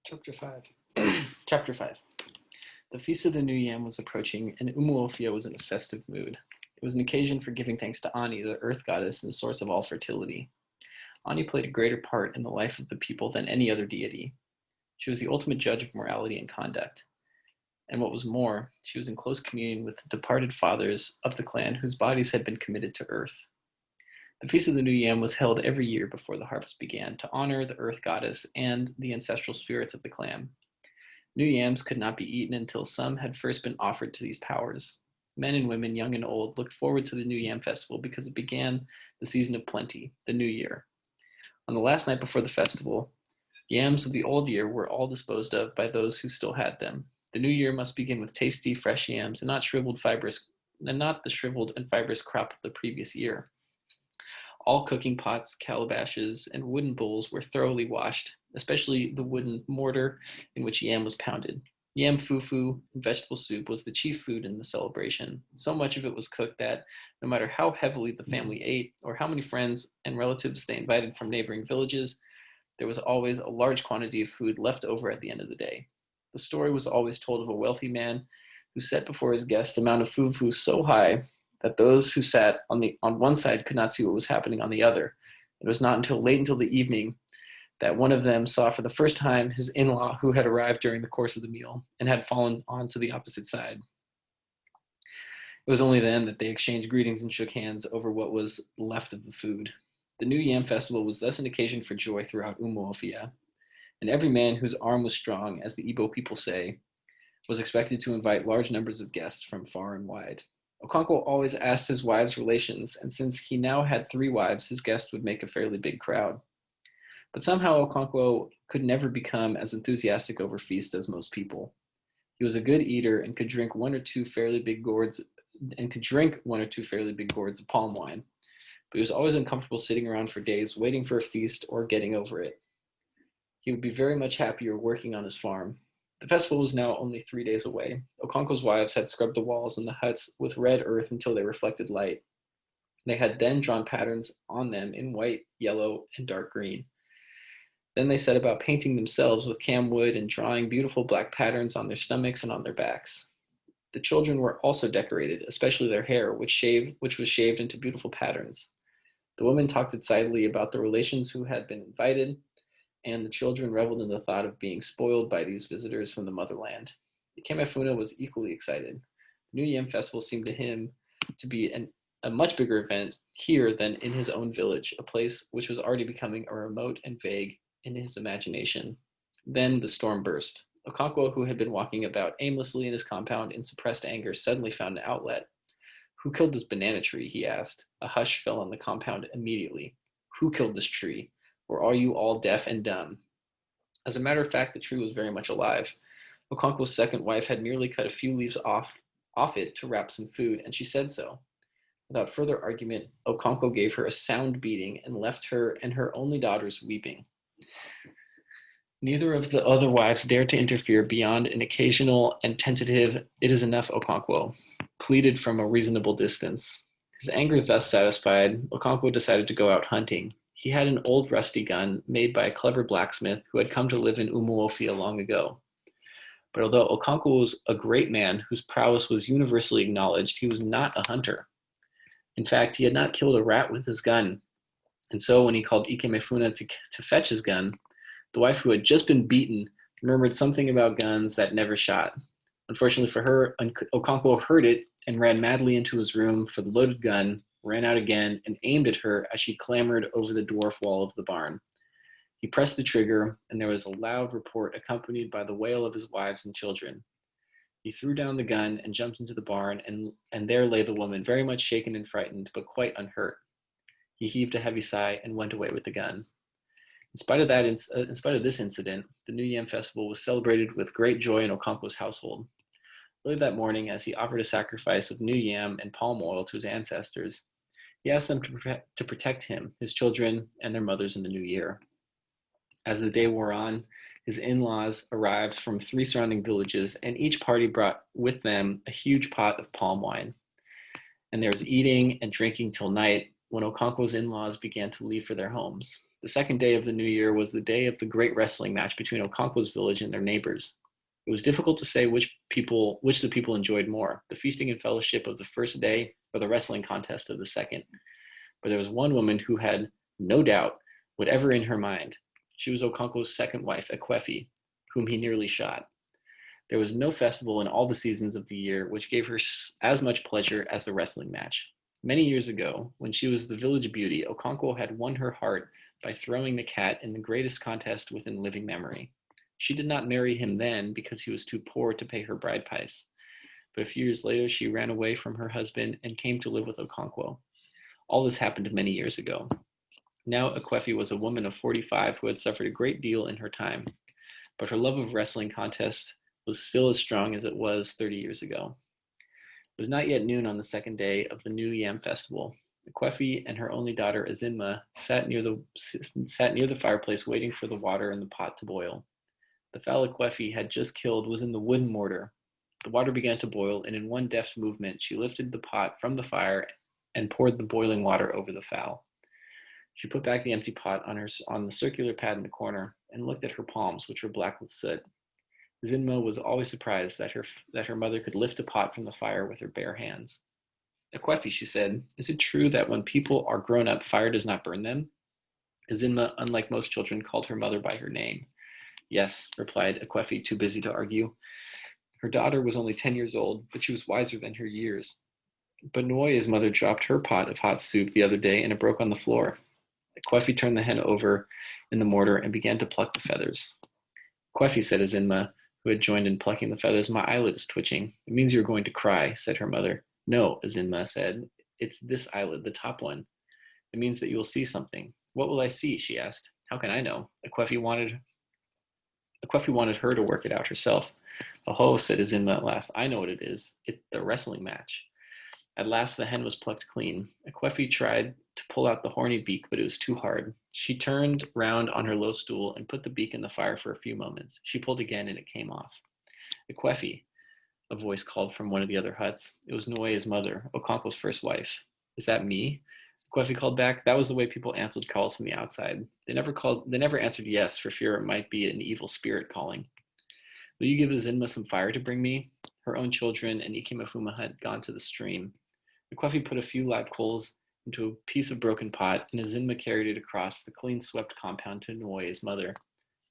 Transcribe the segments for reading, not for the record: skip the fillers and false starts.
Chapter 5. Chapter 5. The Feast of the New Yam was approaching, and Umuofia was in a festive mood. It was an occasion for giving thanks to Ani, the earth goddess and source of all fertility. Ani played a greater part in the life of the people than any other deity. She was the ultimate judge of morality and conduct. And what was more, she was in close communion with the departed fathers of the clan whose bodies had been committed to earth. The Feast of the New Yam was held every year before the harvest began to honor the earth goddess and the ancestral spirits of the clan. New yams could not be eaten until some had first been offered to these powers. Men and women, young and old, looked forward to the New Yam festival because it began the season of plenty, the new year. On the last night before the festival, yams of the old year were all disposed of by those who still had them. The new year must begin with tasty, fresh yams and not the shriveled and fibrous crop of the previous year. All cooking pots, calabashes, and wooden bowls were thoroughly washed, especially the wooden mortar in which yam was pounded. Yam fufu and vegetable soup was the chief food in the celebration. So much of it was cooked that, no matter how heavily the family ate or how many friends and relatives they invited from neighboring villages, there was always a large quantity of food left over at the end of the day. The story was always told of a wealthy man who set before his guests an amount of fufu so high that those who sat on one side could not see what was happening on the other. It was not until late into the evening that one of them saw for the first time his in-law who had arrived during the course of the meal and had fallen onto the opposite side. It was only then that they exchanged greetings and shook hands over what was left of the food. The New Yam Festival was thus an occasion for joy throughout Umuofia, and every man whose arm was strong, as the Igbo people say, was expected to invite large numbers of guests from far and wide. Okonkwo always asked his wives' relations, and since he now had 3 wives, his guests would make a fairly big crowd. But somehow Okonkwo could never become as enthusiastic over feasts as most people. He was a good eater and could drink one or two fairly big gourds of palm wine, but he was always uncomfortable sitting around for days waiting for a feast or getting over it. He would be very much happier working on his farm. The festival was now only 3 days away. Okonkwo's wives had scrubbed the walls and the huts with red earth until they reflected light. They had then drawn patterns on them in white, yellow, and dark green. Then they set about painting themselves with camwood and drawing beautiful black patterns on their stomachs and on their backs. The children were also decorated, especially their hair, which was shaved into beautiful patterns. The women talked excitedly about the relations who had been invited, and the children reveled in the thought of being spoiled by these visitors from the motherland. Ikemefuna was equally excited. The New Yam Festival seemed to him to be a much bigger event here than in his own village, a place which was already becoming a remote and vague in his imagination. Then the storm burst. Okonkwo, who had been walking about aimlessly in his compound in suppressed anger, suddenly found an outlet. "Who killed this banana tree?" he asked. A hush fell on the compound immediately. "Who killed this tree? Or are you all deaf and dumb?" As a matter of fact, the tree was very much alive. Okonkwo's second wife had merely cut a few leaves off it to wrap some food, and she said so. Without further argument, Okonkwo gave her a sound beating and left her and her only daughters weeping. Neither of the other wives dared to interfere beyond an occasional and tentative "It is enough, Okonkwo," pleaded from a reasonable distance. His anger thus satisfied, Okonkwo decided to go out hunting. He had an old rusty gun made by a clever blacksmith who had come to live in Umuofia long ago. But although Okonkwo was a great man whose prowess was universally acknowledged, he was not a hunter. In fact, he had not killed a rat with his gun. And so when he called Ikemefuna to fetch his gun, the wife who had just been beaten murmured something about guns that never shot. Unfortunately for her, Okonkwo heard it and ran madly into his room for the loaded gun, ran out again, and aimed at her as she clambered over the dwarf wall of the barn. He pressed the trigger, and there was a loud report accompanied by the wail of his wives and children. He threw down the gun and jumped into the barn, and there lay the woman, very much shaken and frightened, but quite unhurt. He heaved a heavy sigh and went away with the gun. In spite of this incident, the New Yam Festival was celebrated with great joy in Okonkwo's household. Early that morning, as he offered a sacrifice of new yam and palm oil to his ancestors, he asked them to protect him, his children, and their mothers in the new year. As the day wore on, his in-laws arrived from 3 surrounding villages, and each party brought with them a huge pot of palm wine. And there was eating and drinking till night, when Okonkwo's in-laws began to leave for their homes. The second day of the new year was the day of the great wrestling match between Okonkwo's village and their neighbors. It was difficult to say which the people enjoyed more, the feasting and fellowship of the first day or the wrestling contest of the second. But there was one woman who had no doubt whatever in her mind. She was Okonkwo's second wife, Ekwefi, whom he nearly shot. There was no festival in all the seasons of the year which gave her as much pleasure as the wrestling match. Many years ago, when she was the village beauty, Okonkwo had won her heart by throwing the cat in the greatest contest within living memory. She did not marry him then because he was too poor to pay her bride price. But a few years later, she ran away from her husband and came to live with Okonkwo. All this happened many years ago. Now Ekwefi was a woman of 45 who had suffered a great deal in her time, but her love of wrestling contests was still as strong as it was 30 years ago. It was not yet noon on the second day of the New Yam Festival. Ekwefi and her only daughter Azinma sat near the fireplace waiting for the water in the pot to boil. The fowl Ekwefi had just killed was in the wooden mortar. The water began to boil, and in one deft movement she lifted the pot from the fire and poured the boiling water over the fowl. She put back the empty pot on the circular pad in the corner and looked at her palms, which were black with soot. Zinma was always surprised that her mother could lift a pot from the fire with her bare hands. Ekwefi, she said, is it true that when people are grown up, fire does not burn them? Zinma, unlike most children, called her mother by her name. Yes, replied Ekwefi, too busy to argue. Her daughter was only 10 years old, but she was wiser than her years. But Nwoye's mother dropped her pot of hot soup the other day and it broke on the floor. Ekwefi turned the hen over in the mortar and began to pluck the feathers. Ekwefi, said Azinma, who had joined in plucking the feathers, my eyelid is twitching. It means you're going to cry, said her mother. No, Azinma said, it's this eyelid, the top one. It means that you will see something. What will I see? She asked. How can I know? Ekwefi wanted her to work it out herself. Oh, said Azinma at last. I know what it is. It's the wrestling match. At last the hen was plucked clean. Ekwefi tried to pull out the horny beak, but it was too hard. She turned round on her low stool and put the beak in the fire for a few moments. She pulled again and it came off. Ekwefi, a voice called from one of the other huts. It was Nwoye's mother, Okonkwo's first wife. Is that me? Ekwefi called back. That was the way people answered calls from the outside. They never answered yes for fear it might be an evil spirit calling. Will you give Azinma some fire to bring me? Her own children and Ikemefuma had gone to the stream. Ekwefi put a few live coals into a piece of broken pot, and Azinma carried it across the clean-swept compound to Nwoye's mother.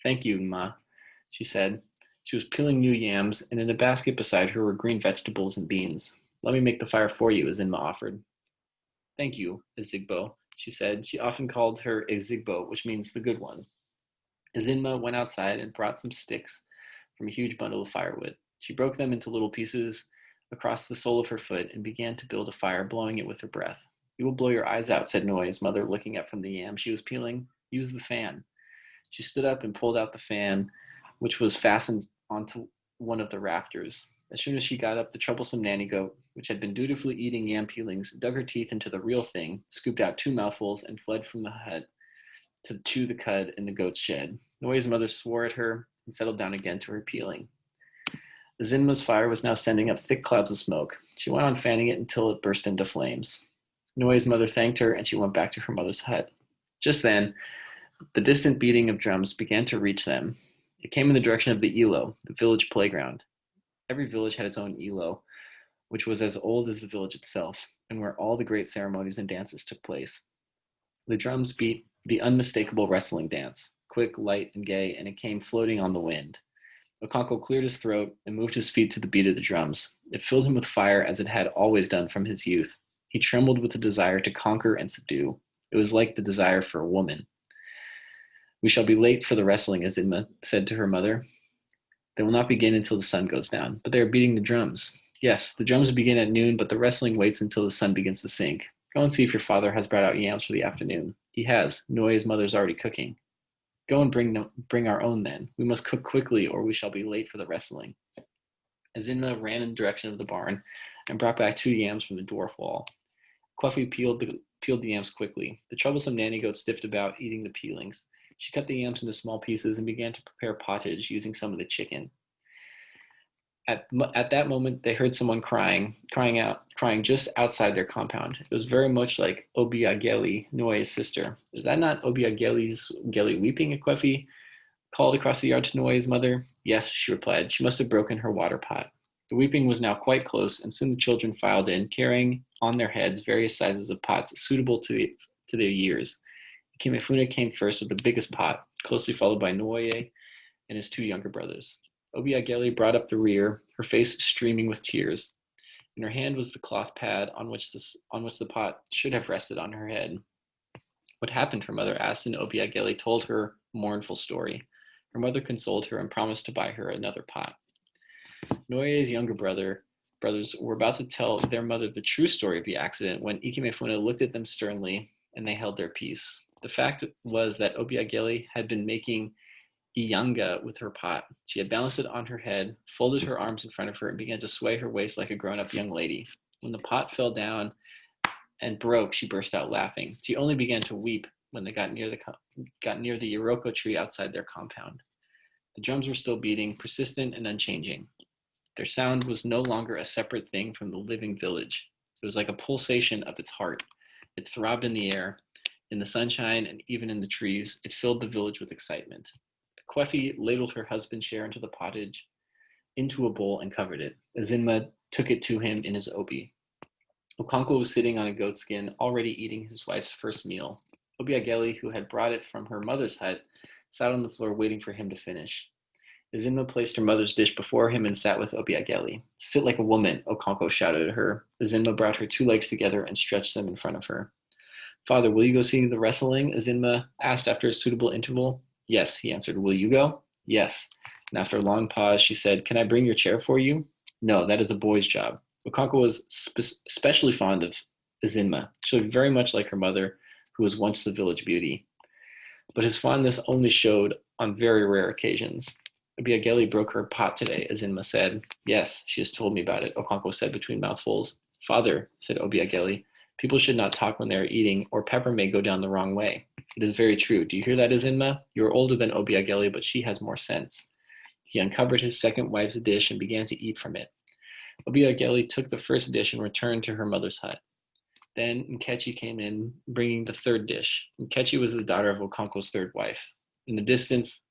Thank you, Ma, she said. She was peeling new yams, and in a basket beside her were green vegetables and beans. Let me make the fire for you, Azinma offered. Thank you, Ezigbo, she said. She often called her Ezigbo, which means the good one. Azinma went outside and brought some sticks from a huge bundle of firewood. She broke them into little pieces across the sole of her foot and began to build a fire, blowing it with her breath. You will blow your eyes out, said Nwoye's mother, looking up from the yam she was peeling. Use the fan. She stood up and pulled out the fan, which was fastened onto one of the rafters. As soon as she got up, the troublesome nanny goat, which had been dutifully eating yam peelings, dug her teeth into the real thing, scooped out 2 mouthfuls, and fled from the hut to chew the cud in the goat's shed. Nwoye's mother swore at her and settled down again to her peeling. Zinma's fire was now sending up thick clouds of smoke. She went on fanning it until it burst into flames. Nwoye's mother thanked her, and she went back to her mother's hut. Just then, the distant beating of drums began to reach them. It came in the direction of the Ilo, the village playground. Every village had its own Ilo, which was as old as the village itself, and where all the great ceremonies and dances took place. The drums beat the unmistakable wrestling dance, quick, light, and gay, and it came floating on the wind. Okonkwo cleared his throat and moved his feet to the beat of the drums. It filled him with fire as it had always done from his youth. He trembled with the desire to conquer and subdue. It was like the desire for a woman. We shall be late for the wrestling, Azinma said to her mother. They will not begin until the sun goes down, but they are beating the drums. Yes, the drums begin at noon, but the wrestling waits until the sun begins to sink. Go and see if your father has brought out yams for the afternoon. He has. Nwoye's mother is already cooking. Go and bring our own then. We must cook quickly or we shall be late for the wrestling. Azinma ran in the direction of the barn and brought back 2 yams from the dwarf wall. Ekwefi peeled the yams quickly. The troublesome nanny goat stiffed about, eating the peelings. She cut the yams into small pieces and began to prepare pottage using some of the chicken. At that moment, they heard someone crying just outside their compound. It was very much like Obiageli, Noe's sister. Is that not Obiageli's Geli weeping? Ekwefi called across the yard to Noe's mother. Yes, she replied. She must have broken her water pot. The weeping was now quite close, and soon the children filed in, carrying on their heads various sizes of pots suitable to their years. Ikemefuna came first with the biggest pot, closely followed by Noe and his two younger brothers. Obiageli brought up the rear, her face streaming with tears. In her hand was the cloth pad on which the pot should have rested on her head. What happened? Her mother asked, and Obiageli told her a mournful story. Her mother consoled her and promised to buy her another pot. Noe's younger brothers were about to tell their mother the true story of the accident when Ikemefuna looked at them sternly, and they held their peace. The fact was that Obiageli had been making Iyanga with her pot. She had balanced it on her head, folded her arms in front of her, and began to sway her waist like a grown-up young lady. When the pot fell down and broke, she burst out laughing. She only began to weep when they got near the Iroko tree outside their compound. The drums were still beating, persistent and unchanging. Their sound was no longer a separate thing from the living village. It was like a pulsation of its heart. It throbbed in the air, in the sunshine, and even in the trees. It filled the village with excitement. Ekwefi ladled her husband's share into the pottage, into a bowl, and covered it. Azinma took it to him in his obi. Okonkwo was sitting on a goatskin, already eating his wife's first meal. Obiageli, who had brought it from her mother's hut, sat on the floor waiting for him to finish. Azinma placed her mother's dish before him and sat with Obiageli. Sit like a woman, Okonkwo shouted at her. Azinma brought her two legs together and stretched them in front of her. Father, will you go see the wrestling? Azinma asked after a suitable interval. Yes, he answered. Will you go? Yes. And after a long pause, she said, Can I bring your chair for you? No, that is a boy's job. Okonkwo was especially fond of Azinma. She looked very much like her mother, who was once the village beauty. But his fondness only showed on very rare occasions. Obiageli broke her pot today, Azinma said. Yes, she has told me about it, Okonkwo said between mouthfuls. Father, said Obiageli, people should not talk when they are eating, or pepper may go down the wrong way. It is very true. Do you hear that, Azinma? You are older than Obiageli, but she has more sense. He uncovered his second wife's dish and began to eat from it. Obiageli took the first dish and returned to her mother's hut. Then Nkechi came in, bringing the third dish. Nkechi was the daughter of Okonkwo's third wife. In the distance, the